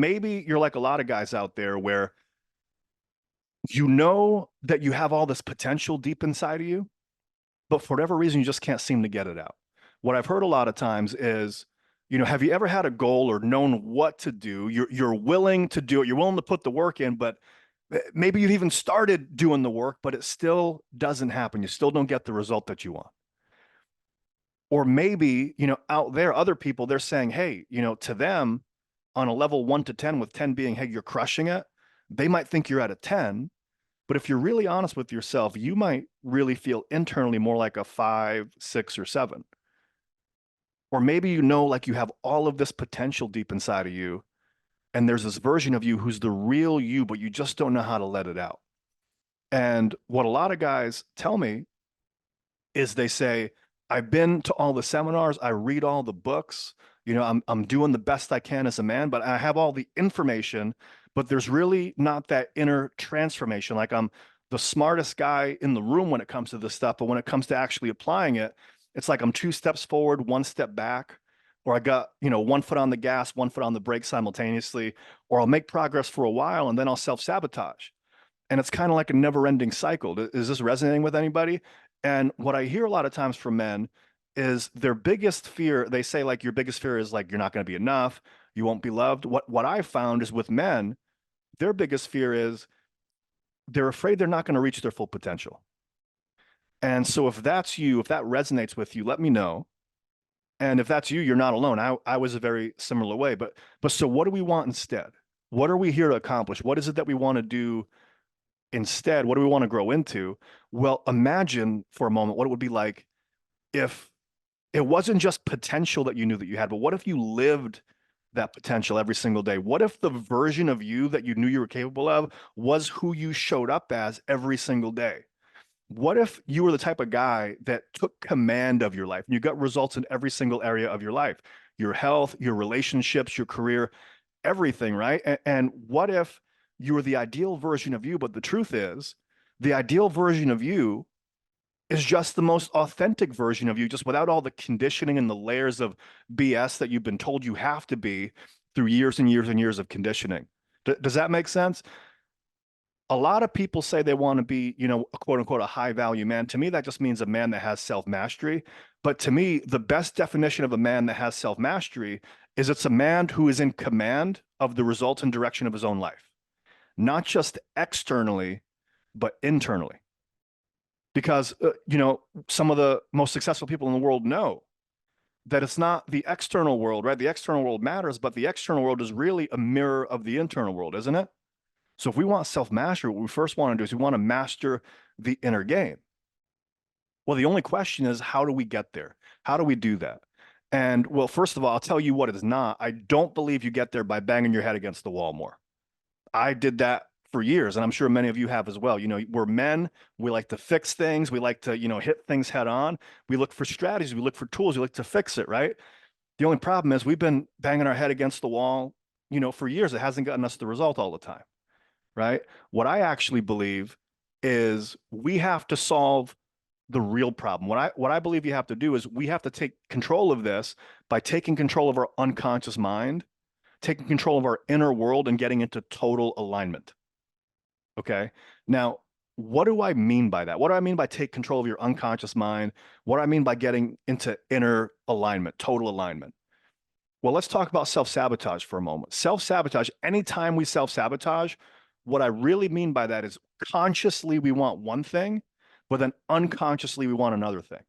Maybe you're like a lot of guys out there where you know that you have all this potential deep inside of you, but for whatever reason, you just can't seem to get it out. What I've heard a lot of times is, have you ever had a goal or known what to do? You're willing to do it. You're willing to put the work in, but maybe you've even started doing the work, but it still doesn't happen. You still don't get the result that you want. Or maybe, out there, other people, they're saying, hey, to them on a level 1 to 10, with 10 being, hey, you're crushing it, they might think you're at a 10. But if you're really honest with yourself, you might really feel internally more like a 5, 6, or 7. Or maybe like you have all of this potential deep inside of you, and there's this version of you who's the real you, but you just don't know how to let it out. And what a lot of guys tell me is they say, I've been to all the seminars, I read all the books, I'm doing the best I can as a man, but I have all the information, but there's really not that inner transformation. Like I'm the smartest guy in the room when it comes to this stuff, but when it comes to actually applying it, it's like I'm 2 steps forward, 1 step back, or I got, 1 foot on the gas, 1 foot on the brake simultaneously, or I'll make progress for a while and then I'll self-sabotage. And it's kind of like a never-ending cycle. Is this resonating with anybody? And what I hear a lot of times from men is their biggest fear, they say like your biggest fear is like you're not going to be enough, you won't be loved. What I found is with men, their biggest fear is they're afraid they're not going to reach their full potential. And so if that's you, if that resonates with you, let me know. And if that's you, you're not alone. I was a very similar way. But so what do we want instead? What are we here to accomplish? What is it that we want to do instead? What do we want to grow into? Well, imagine for a moment what it would be like if it wasn't just potential that you knew that you had, but what if you lived that potential every single day? What if the version of you that you knew you were capable of was who you showed up as every single day? What if you were the type of guy that took command of your life and you got results in every single area of your life, your health, your relationships, your career, everything, right? And what if you were the ideal version of you, but the truth is, the ideal version of you is just the most authentic version of you, just without all the conditioning and the layers of BS that you've been told you have to be through years and years and years of conditioning. Does that make sense? A lot of people say they want to be, a quote unquote, a high value man. To me, that just means a man that has self mastery. But to me, the best definition of a man that has self mastery is it's a man who is in command of the result and direction of his own life, not just externally, but internally. Because, some of the most successful people in the world know that it's not the external world, right? The external world matters, but the external world is really a mirror of the internal world, isn't it? So if we want self-mastery, what we first want to do is we want to master the inner game. Well, the only question is, how do we get there? How do we do that? And well, first of all, I'll tell you what it is not. I don't believe you get there by banging your head against the wall more. I did that for years, and I'm sure many of you have as well. We're men. We like to fix things. We like to, hit things head on. We look for strategies. We look for tools. We like to fix it, right? The only problem is we've been banging our head against the wall, for years. It hasn't gotten us the result all the time, right? What I actually believe is we have to solve the real problem. What I believe you have to do is we have to take control of this by taking control of our unconscious mind, taking control of our inner world, and getting into total alignment. Okay. Now, what do I mean by that? What do I mean by take control of your unconscious mind? What do I mean by getting into inner alignment, total alignment? Well, let's talk about self-sabotage for a moment. Self-sabotage, anytime we self-sabotage, what I really mean by that is consciously we want one thing, but then unconsciously we want another thing,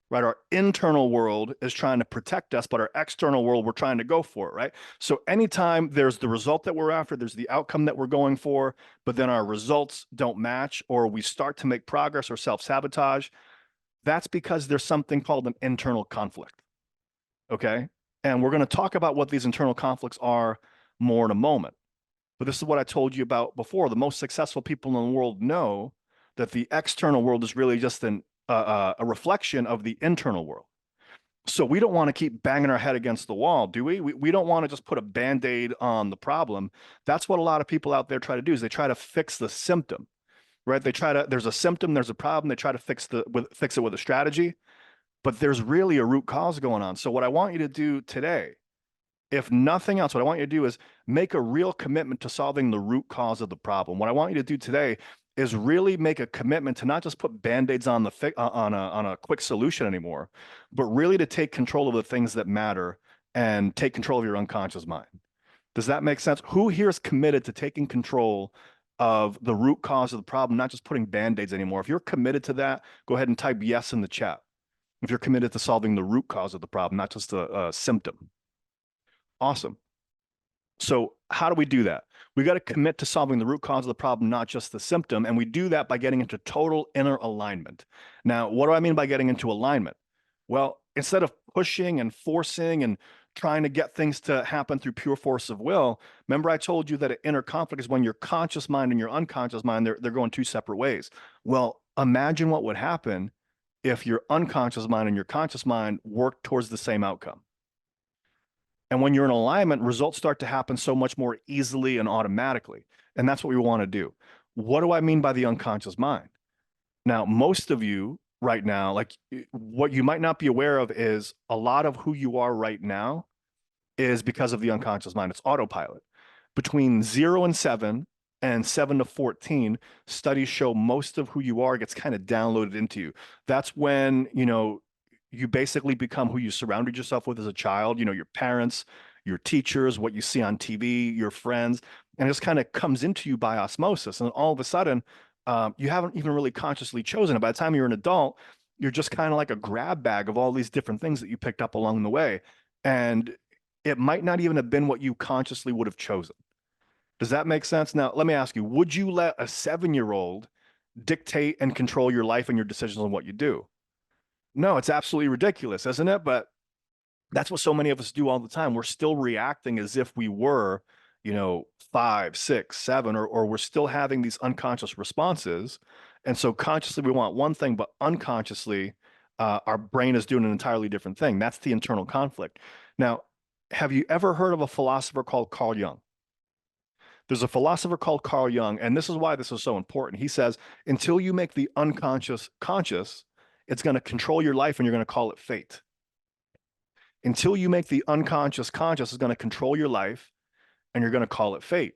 right? Our internal world is trying to protect us, but our external world, we're trying to go for it, right? So anytime there's the result that we're after, there's the outcome that we're going for, but then our results don't match, or we start to make progress or self-sabotage, that's because there's something called an internal conflict, okay? And we're going to talk about what these internal conflicts are more in a moment. But this is what I told you about before. The most successful people in the world know that the external world is really just a reflection of the internal world. So we don't want to keep banging our head against the wall, do we? We don't want to just put a Band-Aid on the problem. That's what a lot of people out there try to do, is they try to fix the symptom, right? There's a symptom, there's a problem, they try to fix it with a strategy, but there's really a root cause going on. So what I want you to do today if nothing else, what I want you to do is make a real commitment to solving the root cause of the problem. What I want you to do today is really make a commitment to not just put band-aids on on a quick solution anymore, but really to take control of the things that matter and take control of your unconscious mind. Does that make sense? Who here is committed to taking control of the root cause of the problem, not just putting band-aids anymore? If you're committed to that, go ahead and type yes in the chat. If you're committed to solving the root cause of the problem, not just a symptom. Awesome. So how do we do that? We got to commit to solving the root cause of the problem, not just the symptom. And we do that by getting into total inner alignment. Now, what do I mean by getting into alignment? Well, instead of pushing and forcing and trying to get things to happen through pure force of will, remember I told you that an inner conflict is when your conscious mind and your unconscious mind, they're going two separate ways. Well, imagine what would happen if your unconscious mind and your conscious mind work towards the same outcome. And when you're in alignment, results start to happen so much more easily and automatically. And that's what we want to do. What do I mean by the unconscious mind? Now, most of you right now, like what you might not be aware of is a lot of who you are right now is because of the unconscious mind. It's autopilot. Between 0 and 7 and 7 to 14, studies show most of who you are gets kind of downloaded into you. That's when, you basically become who you surrounded yourself with as a child, your parents, your teachers, what you see on TV, your friends, and it just kind of comes into you by osmosis. And all of a sudden, you haven't even really consciously chosen it. By the time you're an adult, you're just kind of like a grab bag of all these different things that you picked up along the way. And it might not even have been what you consciously would have chosen. Does that make sense? Now, let me ask you, would you let a 7-year-old dictate and control your life and your decisions on what you do? No, it's absolutely ridiculous, isn't it? But that's what so many of us do all the time. We're still reacting as if we were, 5, 6, 7, or we're still having these unconscious responses. And so consciously we want one thing, but unconsciously our brain is doing an entirely different thing. That's the internal conflict. Now, have you ever heard of a philosopher called Carl Jung? There's a philosopher called Carl Jung, and this is why this is so important. He says, until you make the unconscious conscious, it's going to control your life and you're going to call it fate. Until you make the unconscious conscious, it's going to control your life and you're going to call it fate.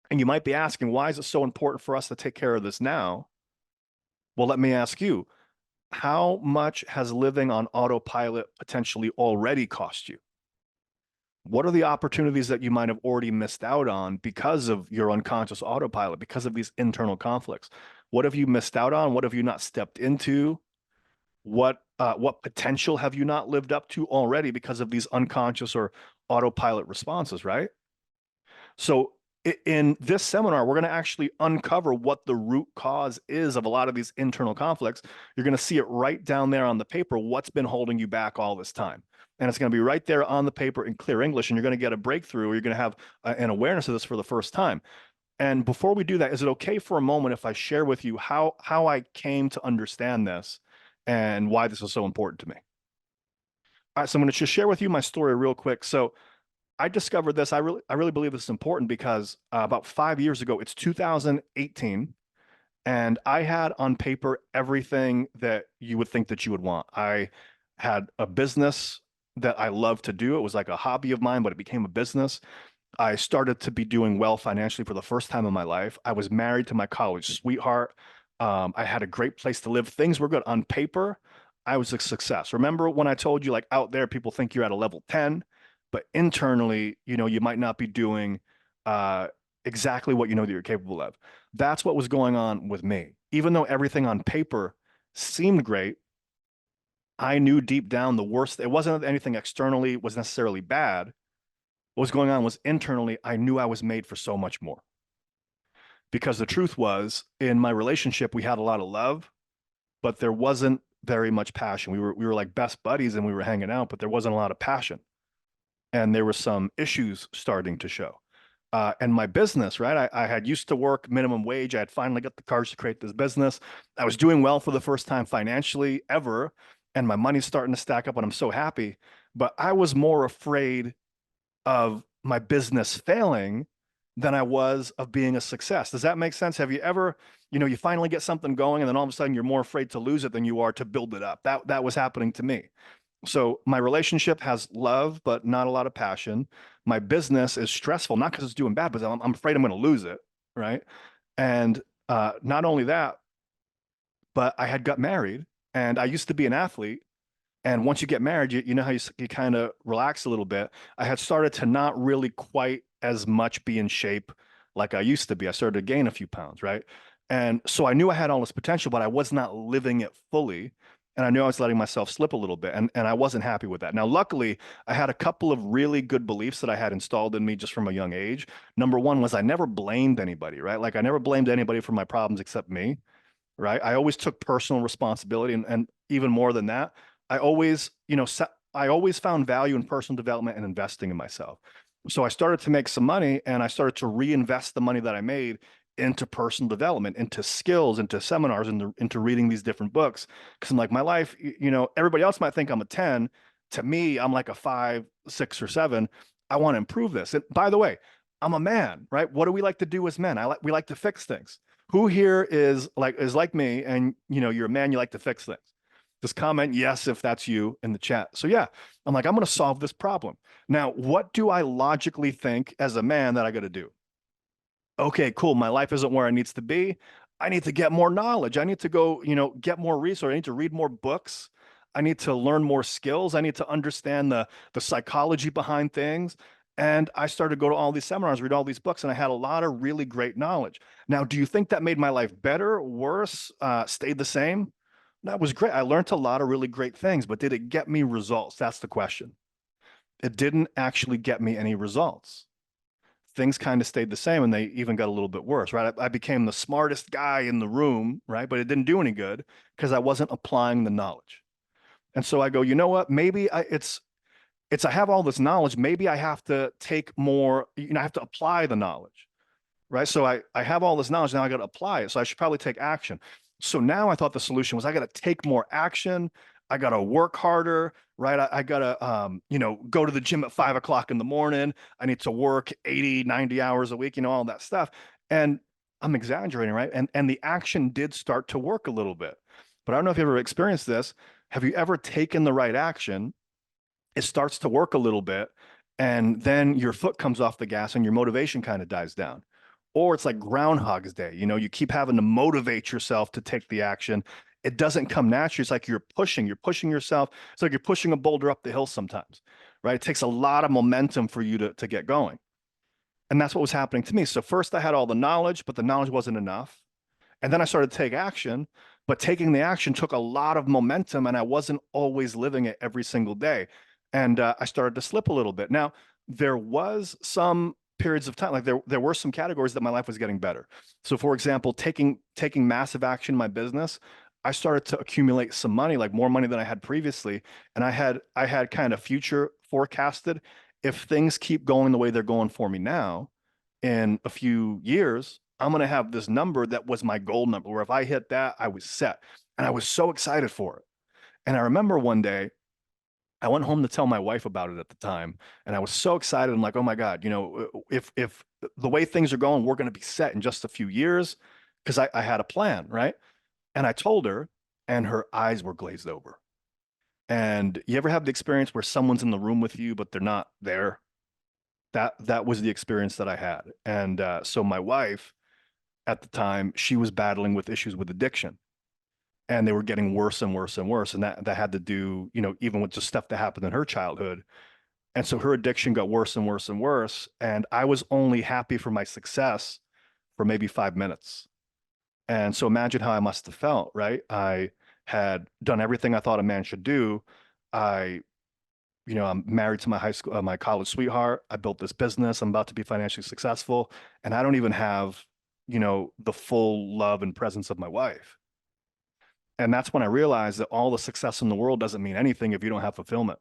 And you might be asking, why is it so important for us to take care of this now? Well, let me ask you, how much has living on autopilot potentially already cost you? What are the opportunities that you might have already missed out on because of your unconscious autopilot, because of these internal conflicts? What have you missed out on? What have you not stepped into? What potential have you not lived up to already because of these unconscious or autopilot responses, right? So in this seminar, we're going to actually uncover what the root cause is of a lot of these internal conflicts. You're going to see it right down there on the paper, what's been holding you back all this time. And it's going to be right there on the paper in clear English, and you're going to get a breakthrough, or you're going to have an awareness of this for the first time. And before we do that, is it okay for a moment if I share with you how I came to understand this and why this is so important to me? All right, so I'm going to just share with you my story real quick. So I discovered this. I really believe this is important because about 5 years ago, it's 2018, and I had on paper everything that you would think that you would want. I had a business that I loved to do. It was like a hobby of mine, but it became a business. I started to be doing well financially for the first time in my life. I was married to my college sweetheart. I had a great place to live. Things were good on paper. I was a success. Remember when I told you, like, out there, people think you're at a level 10, but internally, you might not be doing exactly what you know that you're capable of. That's what was going on with me. Even though everything on paper seemed great, I knew deep down the worst. It wasn't anything externally was necessarily bad. What was going on was internally, I knew I was made for so much more. Because the truth was, in my relationship, we had a lot of love, but there wasn't very much passion. We were like best buddies and we were hanging out, but there wasn't a lot of passion. And there were some issues starting to show. And my business, right? I had used to work minimum wage. I had finally got the courage to create this business. I was doing well for the first time financially ever, and my money's starting to stack up, and I'm so happy. But I was more afraid of my business failing than I was of being a success. Does that make sense? Have you ever, you finally get something going and then all of a sudden you're more afraid to lose it than you are to build it up? That was happening to me. So my relationship has love, but not a lot of passion. My business is stressful, not because it's doing bad, but I'm afraid I'm going to lose it, right? And not only that, but I had got married, and I used to be an athlete. And once you get married, you know how you kind of relax a little bit. I had started to not really quite as much be in shape like I used to be. I started to gain a few pounds, right? And so I knew I had all this potential, but I was not living it fully. And I knew I was letting myself slip a little bit. And I wasn't happy with that. Now, luckily, I had a couple of really good beliefs that I had installed in me just from a young age. Number one was I never blamed anybody, right? Like I never blamed anybody for my problems except me, right? I always took personal responsibility, and even more than that, I always, I always found value in personal development and investing in myself. So I started to make some money, and I started to reinvest the money that I made into personal development, into skills, into seminars, into reading these different books. Because I'm like, my life, everybody else might think I'm a 10. To me, I'm like a 5, 6, or 7. I want to improve this. And by the way, I'm a man, right? What do we like to do as men? We like to fix things. Who here is like me, and you're a man, you like to fix things? Just comment yes if that's you in the chat. So yeah, I'm like, I'm going to solve this problem. Now, what do I logically think as a man that I got to do? Okay, cool. My life isn't where it needs to be. I need to get more knowledge. I need to go, get more research. I need to read more books. I need to learn more skills. I need to understand the psychology behind things. And I started to go to all these seminars, read all these books, and I had a lot of really great knowledge. Now, do you think that made my life better, worse, stayed the same? That was great. I learned a lot of really great things, but did it get me results? That's the question. It didn't actually get me any results. Things kind of stayed the same, and they even got a little bit worse, right? I became the smartest guy in the room, right? But it didn't do any good because I wasn't applying the knowledge. And so I go, you know what? Maybe it's I have all this knowledge. Maybe I have to take more, I have to apply the knowledge, right? So I have all this knowledge, now I got to apply it. So I should probably take action. So now I thought the solution was I got to take more action. I got to work harder, right? I got to, go to the gym at 5 o'clock in the morning. I need to work 80, 90 hours a week, all that stuff. And I'm exaggerating, right? And the action did start to work a little bit. But I don't know if you ever experienced this. Have you ever taken the right action? It starts to work a little bit, and then your foot comes off the gas and your motivation kind of dies down. Or it's like Groundhog's Day. You keep having to motivate yourself to take the action. It doesn't come naturally. It's like you're pushing yourself. It's like you're pushing a boulder up the hill sometimes, right? It takes a lot of momentum for you to get going. And that's what was happening to me. So first I had all the knowledge, but the knowledge wasn't enough. And then I started to take action, but taking the action took a lot of momentum, and I wasn't always living it every single day. And I started to slip a little bit. Now, there was some periods of time, like there were some categories that my life was getting better. So for example, taking massive action in my business, I started to accumulate some money, like more money than I had previously. And I had kind of future forecasted, if things keep going the way they're going for me now, in a few years, I'm going to have this number that was my goal number, where if I hit that, I was set. And I was so excited for it. And I remember one day I went home to tell my wife about it at the time. And I was so excited. I'm like, oh my God, if the way things are going, we're going to be set in just a few years, because I had a plan, right? And I told her, and her eyes were glazed over. And you ever have the experience where someone's in the room with you, but they're not there? That was the experience that I had. And so my wife at the time, she was battling with issues with addiction, and they were getting worse and worse and worse. And that had to do, even with just stuff that happened in her childhood. And so her addiction got worse and worse and worse. And I was only happy for my success for maybe 5 minutes. And so imagine how I must have felt, right? I had done everything I thought a man should do. I, I'm married to my my college sweetheart. I built this business. I'm about to be financially successful. And I don't even have, the full love and presence of my wife. And that's when I realized that all the success in the world doesn't mean anything if you don't have fulfillment,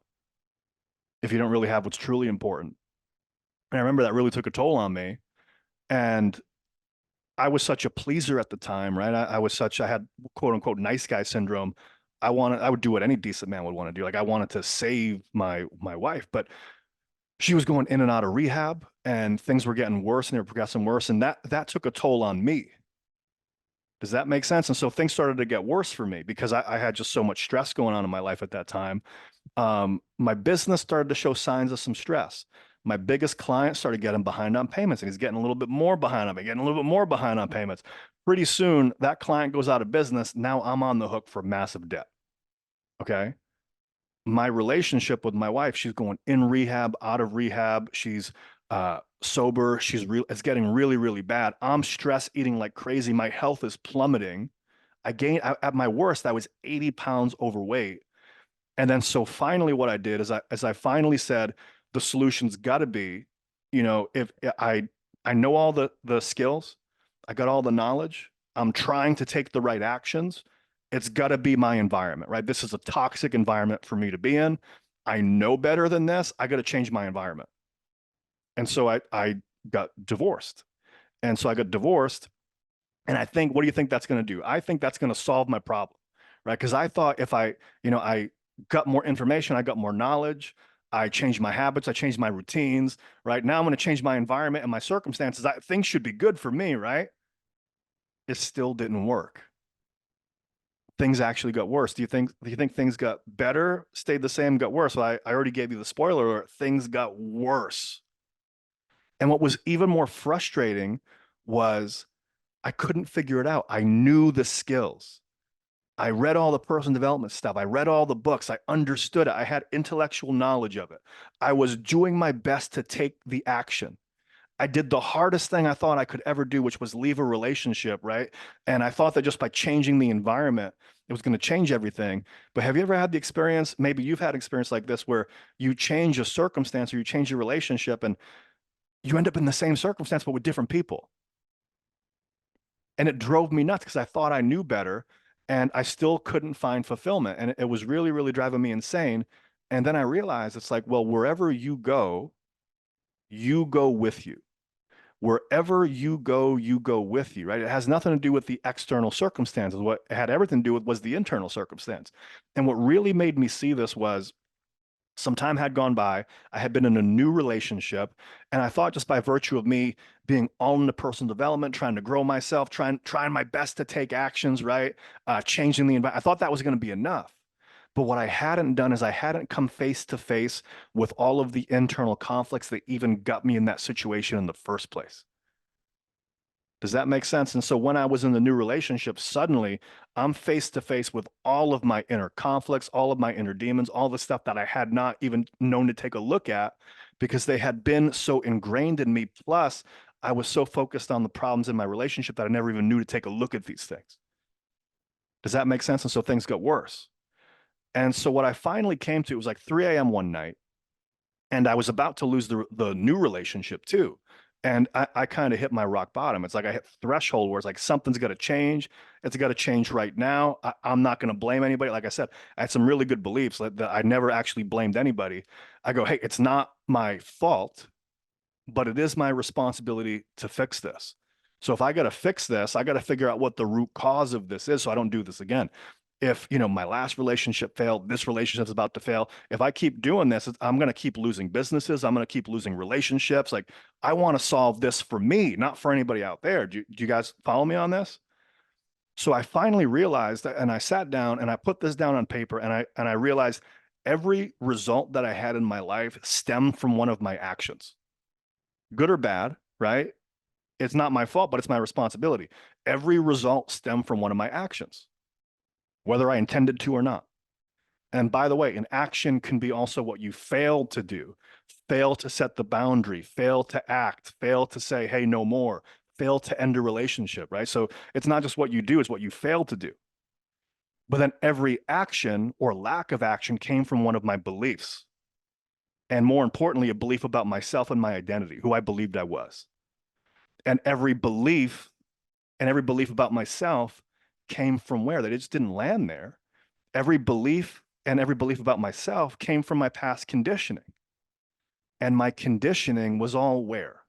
if you don't really have what's truly important. And I remember that really took a toll on me. And I was such a pleaser at the time, right? I had quote unquote nice guy syndrome. I would do what any decent man would want to do. Like I wanted to save my wife, but she was going in and out of rehab, and things were getting worse, and they were progressing worse. And that took a toll on me. Does that make sense? And so things started to get worse for me because I had just so much stress going on in my life at that time. My business started to show signs of some stress. My biggest client started getting behind on payments, and he's getting a little bit more behind on me, getting a little bit more behind on payments. Pretty soon, that client goes out of business. Now I'm on the hook for massive debt. Okay. My relationship with my wife, she's going in rehab, out of rehab. She's sober. It's getting really, really bad. I'm stress eating like crazy. My health is plummeting. At my worst, I was 80 pounds overweight. And then so finally what I did is I finally said the solution's got to be, if I know all the skills, I got all the knowledge, I'm trying to take the right actions. It's got to be my environment, right? This is a toxic environment for me to be in. I know better than this. I got to change my environment. And so I got divorced. And so I got divorced. And I think, what do you think that's going to do? I think that's going to solve my problem, right? Because I thought if I got more information, I got more knowledge, I changed my habits, I changed my routines, right? Now I'm going to change my environment and my circumstances. Things should be good for me, right? It still didn't work. Things actually got worse. Do you think things got better, stayed the same, got worse? Well, I already gave you the spoiler alert. Things got worse. And what was even more frustrating was I couldn't figure it out. I knew the skills. I read all the personal development stuff. I read all the books. I understood it. I had intellectual knowledge of it. I was doing my best to take the action. I did the hardest thing I thought I could ever do, which was leave a relationship, right? And I thought that just by changing the environment, it was going to change everything. But have you ever had the experience, maybe you've had experience like this, where you change a circumstance or you change your relationship and you end up in the same circumstance, but with different people? And it drove me nuts because I thought I knew better and I still couldn't find fulfillment. And it was really, really driving me insane. And then I realized it's like, well, wherever you go with you. Wherever you go with you, right? It has nothing to do with the external circumstances. What it had everything to do with was the internal circumstance. And what really made me see this was some time had gone by. I had been in a new relationship, and I thought just by virtue of me being all into personal development, trying to grow myself, trying my best to take actions, right? Changing the environment. I thought that was going to be enough. But what I hadn't done is I hadn't come face to face with all of the internal conflicts that even got me in that situation in the first place. Does that make sense? And so when I was in the new relationship, suddenly I'm face to face with all of my inner conflicts, all of my inner demons, all the stuff that I had not even known to take a look at because they had been so ingrained in me. Plus, I was so focused on the problems in my relationship that I never even knew to take a look at these things. Does that make sense? And so things got worse. And so what I finally came to, it was like 3 a.m. one night, and I was about to lose the new relationship too. And I kind of hit my rock bottom. It's like I hit threshold where it's like something's got to change. It's got to change right now. I'm not going to blame anybody. Like I said, I had some really good beliefs that I never actually blamed anybody. I go, hey, it's not my fault, but it is my responsibility to fix this. So if I got to fix this, I got to figure out what the root cause of this is so I don't do this again. If, my last relationship failed, this relationship's about to fail. If I keep doing this, I'm going to keep losing businesses. I'm going to keep losing relationships. Like I want to solve this for me, not for anybody out there. Do you guys follow me on this? So I finally realized that, and I sat down and I put this down on paper and I realized every result that I had in my life stemmed from one of my actions, good or bad, right? It's not my fault, but it's my responsibility. Every result stemmed from one of my actions, whether I intended to or not. And by the way, an action can be also what you failed to do, fail to set the boundary, fail to act, fail to say, hey, no more, fail to end a relationship, right? So it's not just what you do, it's what you fail to do. But then every action or lack of action came from one of my beliefs. And more importantly, a belief about myself and my identity, who I believed I was. And every belief about myself came from where? That it just didn't land there. Every belief about myself came from my past conditioning. And my conditioning was all where?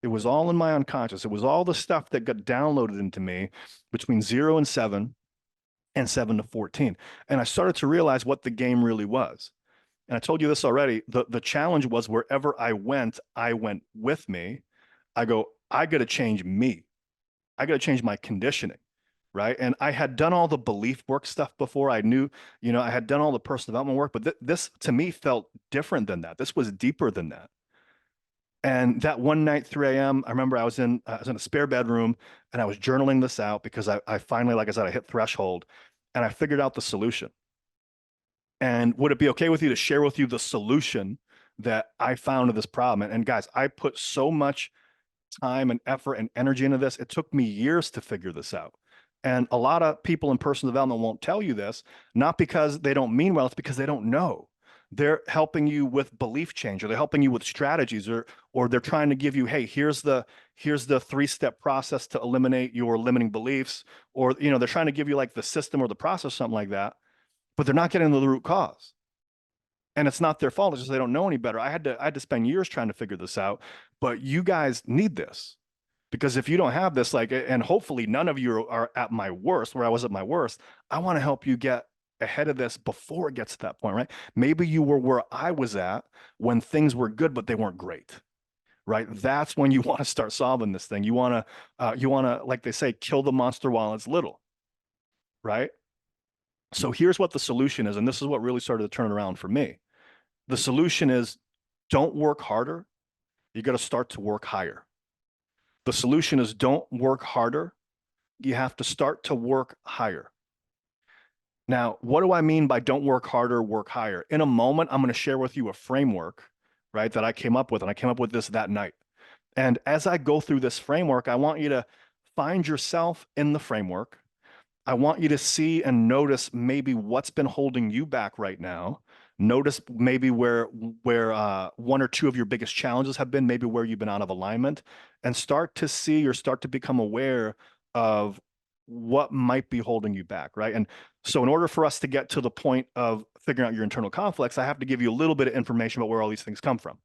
It was all in my unconscious. It was all the stuff that got downloaded into me between 0 and 7 and 7 to 14. And I started to realize what the game really was. And I told you this already. The challenge was wherever I went with me. I got to change me. I got to change my conditioning. right? And I had done all the belief work stuff before. I knew, I had done all the personal development work, but this to me felt different than that. This was deeper than that. And that one night, 3 a.m., I remember I was in a spare bedroom and I was journaling this out because I finally, like I said, I hit threshold and I figured out the solution. And would it be okay with you to share with you the solution that I found to this problem? And guys, I put so much time and effort and energy into this. It took me years to figure this out. And a lot of people in personal development won't tell you this, not because they don't mean well, it's because they don't know. They're helping you with belief change, or they're helping you with strategies, or they're trying to give you, hey, here's the 3-step process to eliminate your limiting beliefs, or they're trying to give you like the system or the process, something like that, but they're not getting to the root cause. And it's not their fault. It's just they don't know any better. I had to spend years trying to figure this out, but you guys need this. Because if you don't have this, like, and hopefully none of you are at my worst, where I was at my worst, I want to help you get ahead of this before it gets to that point, right? Maybe you were where I was at when things were good, but they weren't great, right? That's when you want to start solving this thing. You want to, like they say, kill the monster while it's little, right? So here's what the solution is. And this is what really started to turn it around for me. The solution is don't work harder. You got to start to work higher. The solution is don't work harder. You have to start to work higher. Now, what do I mean by don't work harder, work higher? In a moment, I'm going to share with you a framework, right, that I came up with, and I came up with this that night. And as I go through this framework, I want you to find yourself in the framework. I want you to see and notice maybe what's been holding you back right now. Notice maybe where one or two of your biggest challenges have been, maybe where you've been out of alignment, and start to see or start to become aware of what might be holding you back, right? And so in order for us to get to the point of figuring out your internal conflicts, I have to give you a little bit of information about where all these things come from.